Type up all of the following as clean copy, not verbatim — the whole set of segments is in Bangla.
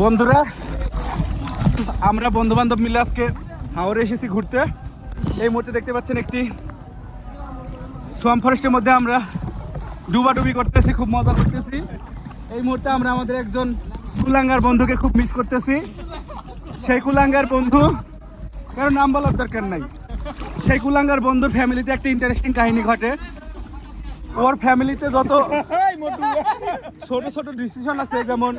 বন্ধুরা, আমরা বন্ধু বান্ধব মিলে আজকে হাওড়ে এসেছি ঘুরতে। এই মুহূর্তে দেখতে পাচ্ছেন একটি সোয়াম ফরেস্টের মধ্যে আমরা ডুবাডুবি করতেছি, খুব মজা করতেছি। এই মুহূর্তে আমরা আমাদের একজন কুলাঙ্গার বন্ধুকে খুব মিস করতেছি। সেই কুলাঙ্গার বন্ধু, কারণ নাম বলার দরকার নাই, সেই কুলাঙ্গার বন্ধুর ফ্যামিলিতে একটা ইন্টারেস্টিং কাহিনী ঘটে। ওর ফ্যামিলিতে যত ছোট ছোট ডিসিশন আছে, যেমন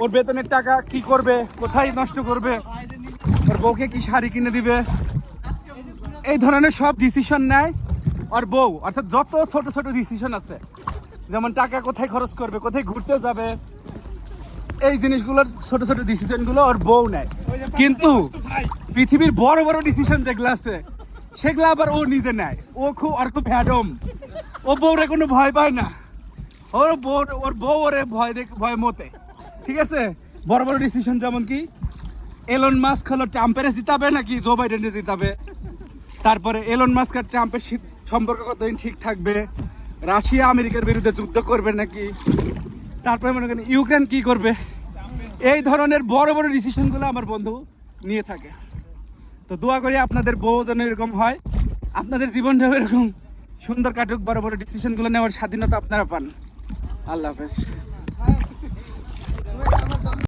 ওর বেতনের টাকা কি করবে, কোথায় নষ্ট করবে, ওর বউকে কি শাড়ি কিনে দিবে, এই ধরনের সব ডিসিশন নেয় ওর বউ। অর্থাৎ যত ছোট ছোট ডিসিশন আছে, যেমন টাকা কোথায় খরচ করবে, কোথায় ঘুরতে যাবে, এই জিনিসগুলোর ছোট ছোট ডিসিশনগুলো ওর বউ নেয়। কিন্তু পৃথিবীর বড় বড় ডিসিশন যেগুলো আছে সেগুলো আবার ও নিজে নেয়। ওর খুব ভ্যাডম, ও বউরে কোনো ভয় পায় না। ওর বউ ওরে ভয় মতে, ঠিক আছে। বড় বড় ডিসিশন যেমন কি এলন মাস্ক হলো ট্রাম্পের জিতাবে নাকি জো বাইডেনে জিতাবে, তারপরে এলন মাস্ক আর ট্রাম্পের সম্পর্ক কতদিন ঠিক থাকবে, রাশিয়া আমেরিকার বিরুদ্ধে যুদ্ধ করবে নাকি, তারপরে মনে করেন ইউক্রেন কি করবে, এই ধরনের বড় বড় ডিসিশনগুলো আমার বন্ধু নিয়ে থাকে। তো দোয়া করি আপনাদের বউ যেন এরকম হয়, আপনাদের জীবনটাও এরকম সুন্দর কাটুক, বড় বড় ডিসিশনগুলো নেওয়ার স্বাধীনতা আপনারা পান। আল্লাহ হাফেজ।